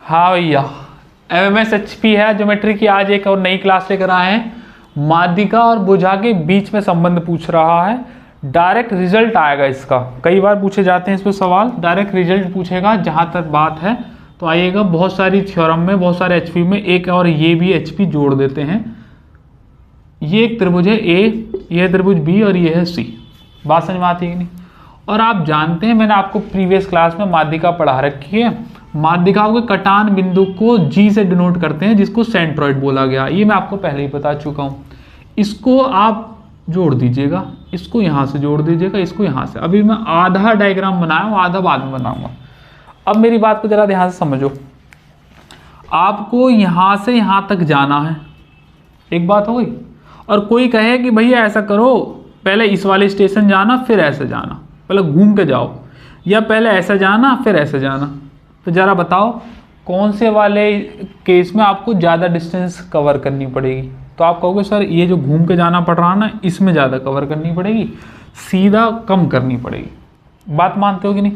हाँ भैया, MMSHP है ज्योमेट्री की आज एक और नई क्लास लेकर आए हैं। माध्यिका और भुजा के बीच में संबंध पूछ रहा है। डायरेक्ट रिजल्ट आएगा इसका, कई बार पूछे जाते हैं इस पर सवाल। डायरेक्ट रिजल्ट पूछेगा जहाँ तक बात है तो आइएगा। बहुत सारी थ्योरम में, बहुत सारे HP में एक और ये भी HP जोड़ देते हैं। ये एक त्रिभुज है A, ये त्रिभुज B और ये है C। बात समझ में आती है कि नहीं? और आप जानते हैं मैंने आपको प्रीवियस क्लास में माध्यिका पढ़ा रखी है। माध्यिकाओं के कटान बिंदु को G से डिनोट करते हैं, जिसको सेंट्रॉइड बोला गया। ये मैं आपको पहले ही बता चुका हूँ। इसको आप जोड़ दीजिएगा, इसको यहाँ से जोड़ दीजिएगा, इसको यहाँ से। अभी मैं आधा डायग्राम बनाया हूँ, आधा बाद में बनाऊंगा। अब मेरी बात को जरा ध्यान से समझो। आपको यहाँ से यहाँ तक जाना है, एक बात हो गई। और कोई कहे कि भैया ऐसा करो, पहले इस वाले स्टेशन जाना फिर ऐसे जाना, पहले घूम के जाओ, या पहले ऐसे जाना फिर ऐसे जाना, तो ज़रा बताओ कौन से वाले केस में आपको ज़्यादा डिस्टेंस कवर करनी पड़ेगी? तो आप कहोगे सर ये जो घूम के जाना पड़ रहा ना, इसमें ज़्यादा कवर करनी पड़ेगी, सीधा कम करनी पड़ेगी। बात मानते हो कि नहीं?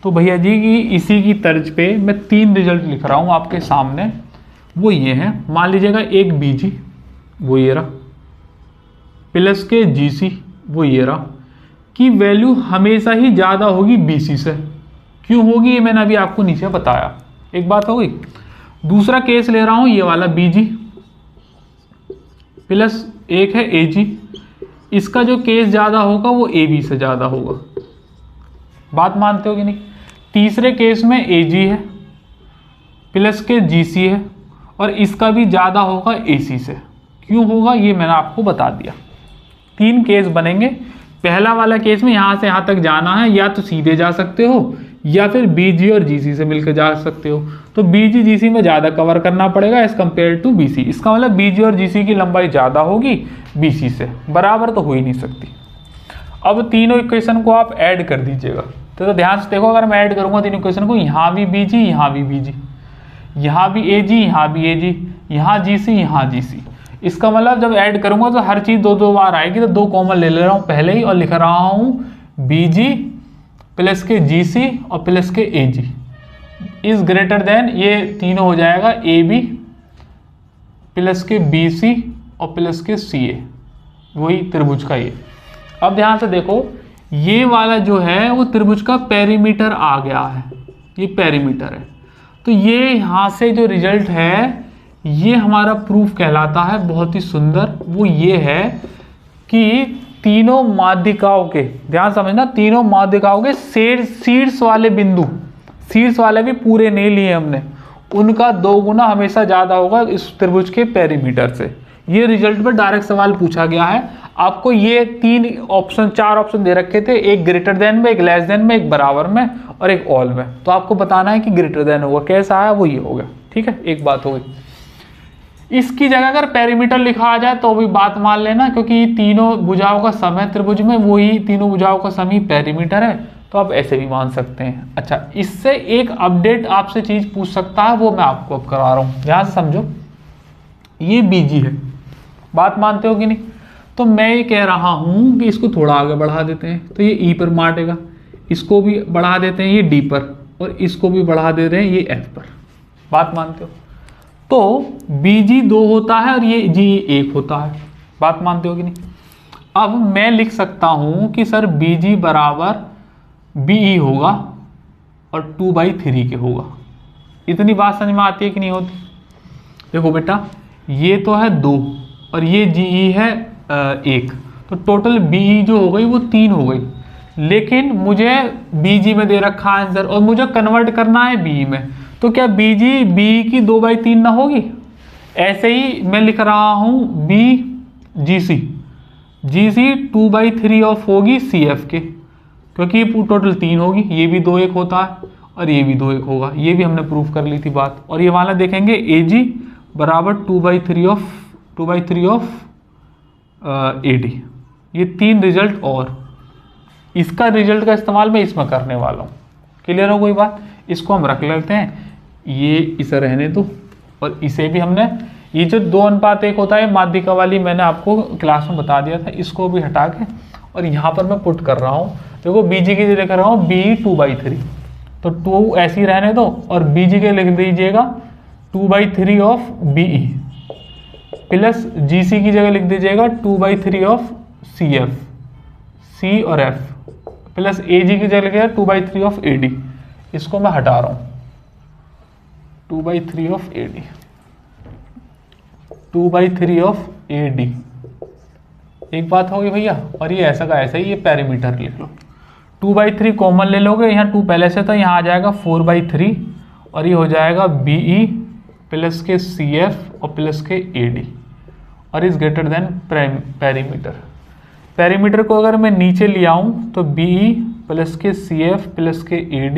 तो भैया जी की इसी की तर्ज पे मैं 3 रिजल्ट लिख रहा हूँ आपके सामने। वो ये हैं, मान लीजिएगा एक BG, वो ये रहा, प्लस के GC, वो ये रहा, की वैल्यू हमेशा ही ज़्यादा होगी BC से। क्यों होगी ये मैंने अभी आपको नीचे बताया। एक बात हो गई। दूसरा केस ले रहा हूँ ये वाला BG प्लस एक है AG, इसका जो केस ज़्यादा होगा वो AB से ज़्यादा होगा। बात मानते हो कि नहीं? तीसरे केस में AG है प्लस के GC है, और इसका भी ज़्यादा होगा AC से। क्यों होगा ये मैंने आपको बता दिया। 3 केस बनेंगे। पहला वाला केस में यहाँ से यहाँ तक जाना है, या तो सीधे जा सकते हो या फिर BG और GC से मिलकर जा सकते हो। तो BG GC में ज़्यादा कवर करना पड़ेगा एज कम्पेयर टू BC। इसका मतलब BG और GC की लंबाई ज़्यादा होगी BC से, बराबर तो हो ही नहीं सकती। अब तीनों इक्वेशन को आप ऐड कर दीजिएगा। तो ध्यान से देखो, अगर मैं ऐड करूँगा तीनों इक्वेशन को, यहाँ भी BG, यहाँ भी BG, यहाँ भी AG, यहाँ भी AG, यहाँ GC, यहाँ GC। इसका मतलब जब ऐड करूँगा तो हर चीज़ 2-2 बार आएगी। तो 2 कॉमन ले रहा हूँ पहले ही और लिख रहा हूँ BG प्लस के GC और प्लस के AG इज ग्रेटर देन, ये तीनों हो जाएगा AB प्लस के BC और प्लस के CA, वही त्रिभुज का ये। अब ध्यान से देखो, ये वाला जो है वो त्रिभुज का पेरीमीटर आ गया है, ये पेरीमीटर है। तो ये यहाँ से जो रिजल्ट है ये हमारा प्रूफ कहलाता है, बहुत ही सुंदर। वो ये है कि तीनों माध्यिकाओं के, ध्यान समझना, तीनों माध्यिकाओं के शीर्ष वाले बिंदु, शीर्ष वाले भी पूरे नहीं लिए हमने, उनका 2 गुना हमेशा ज़्यादा होगा इस त्रिभुज के पेरीमीटर से। ये रिजल्ट में डायरेक्ट सवाल पूछा गया है। आपको ये 4 ऑप्शन दे रखे थे, एक ग्रेटर देन में, एक लेस देन में, एक बराबर में और एक ऑल में। तो आपको बताना है कि ग्रेटर देन होगा, कैसा है वो ये होगा। ठीक है, एक बात हो गई। इसकी जगह अगर पेरीमीटर लिखा आ जाए तो भी बात मान लेना, क्योंकि तीनों भुजाओं का सम है त्रिभुज में, वही तीनों भुजाओं का सम ही पेरीमीटर है। तो आप ऐसे भी मान सकते हैं। अच्छा, इससे एक अपडेट आपसे चीज पूछ सकता है, वो मैं आपको अब करा रहा हूँ। ध्यान से समझो, ये BG है, बात मानते हो कि नहीं? तो मैं ये कह रहा हूँ कि इसको थोड़ा आगे बढ़ा देते हैं, तो ये E पर माटेगा, इसको भी बढ़ा देते हैं ये D पर, और इसको भी बढ़ा दे रहे हैं ये F पर। बात मानते हो? तो BG 2 होता है और ये G 1 होता है। बात मानते हो कि नहीं? अब मैं लिख सकता हूँ कि सर BG बराबर BE होगा और 2/3 के होगा। इतनी बात समझ में आती है कि नहीं होती? देखो बेटा, ये तो है 2 और ये GE है 1, तो टोटल BE जो हो गई वो 3 हो गई। लेकिन मुझे BG में दे रखा आंसर और मुझे कन्वर्ट करना है BE में, तो क्या BG BE की 2/3 ना होगी? ऐसे ही मैं लिख रहा हूँ BGC, GC 2/3 ऑफ होगी CF के, क्योंकि टोटल 3 होगी। ये भी 2-1 होता है और ये भी 2-1 होगा। ये भी हमने प्रूफ कर ली थी बात। और ये वाला देखेंगे AG बराबर 2/3 ऑफ AD। ये 3 रिजल्ट, और इसका रिजल्ट का इस्तेमाल मैं इसमें करने वाला हूँ। क्लियर हो कोई बात? इसको हम रख लेते हैं, ये इसे रहने दो। और इसे भी हमने, ये जो 2:1 होता है माध्यिका वाली, मैंने आपको क्लास में बता दिया था, इसको भी हटा के और यहाँ पर मैं पुट कर रहा हूँ। देखो BG की जगह कर रहा हूँ BE 2/3, तो 2 ऐसे ही रहने दो और Bg के लिख दीजिएगा 2/3 ऑफ Be प्लस Gc की जगह लिख दीजिएगा 2/3 ऑफ Cf, C और F प्लस Ag की जगह लिखिएगा 2/3 ऑफ Ad। इसको मैं हटा रहा हूँ, 2/3 ऑफ Ad, 2/3 ऑफ Ad। एक बात होगी भैया, और ये ऐसा का ऐसा ही, ये पेरीमीटर लिख लो। 2/3 कॉमन ले लोगे, यहाँ 2 पहले से था, यहाँ आ जाएगा 4/3 और ये हो जाएगा Be प्लस के Cf और प्लस के Ad और is greater than perimeter. Perimeter को अगर मैं नीचे ले आऊँ तो Be प्लस के Cf प्लस के Ad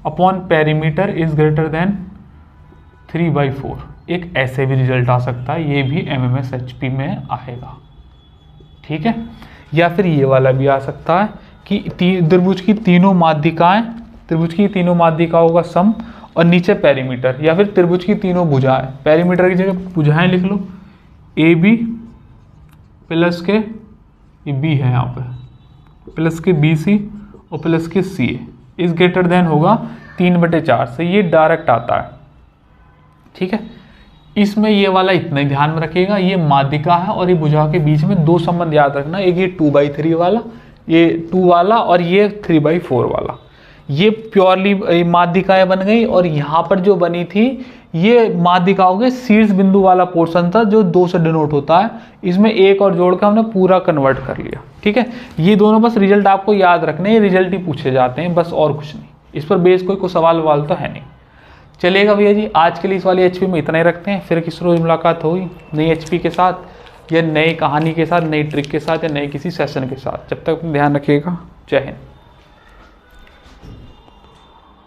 upon perimeter is greater than 3/4। एक ऐसे भी रिजल्ट आ सकता है, ये भी MMSHP में आएगा, ठीक है। या फिर ये वाला भी आ सकता है कि त्रिभुज की तीनों माध्यिकाएं, त्रिभुज की तीनों माध्यिकाओं का सम और नीचे पेरीमीटर, या फिर त्रिभुज की तीनों भुजाएं, पेरीमीटर की जगह भुजाएं लिख लो, AB प्लस के ये B है यहाँ पे प्लस के BC और प्लस के CA इज ग्रेटर देन होगा 3/4 से, ये डायरेक्ट आता है, ठीक है। इसमें ये वाला इतना ही ध्यान में रखिएगा, ये माध्यिका है और ये भुजा के बीच में 2 संबंध याद रखना, एक ये 2/3 वाला, ये 2 वाला और ये 3/4 वाला, ये प्योरली माध्यिकाएं बन गई। और यहाँ पर जो बनी थी ये माध्यिकाओं के शीर्ष बिंदु वाला पोर्शन था जो 2 से डिनोट होता है, इसमें एक और जोड़ के हमने पूरा कन्वर्ट कर लिया, ठीक है। ये दोनों बस रिजल्ट आपको याद रखने, ये रिजल्ट ही पूछे जाते हैं बस, और कुछ नहीं, इस पर बेस कोई सवाल ववाल तो है नहीं। चलेगा भैया जी, आज के लिए इस वाली HP में इतना ही रखते हैं, फिर किस रोज मुलाकात होगी नई HP के साथ या नई कहानी के साथ, नई ट्रिक के साथ या नए किसी सेशन के साथ। जब तक ध्यान रखिएगा, जय हिंद।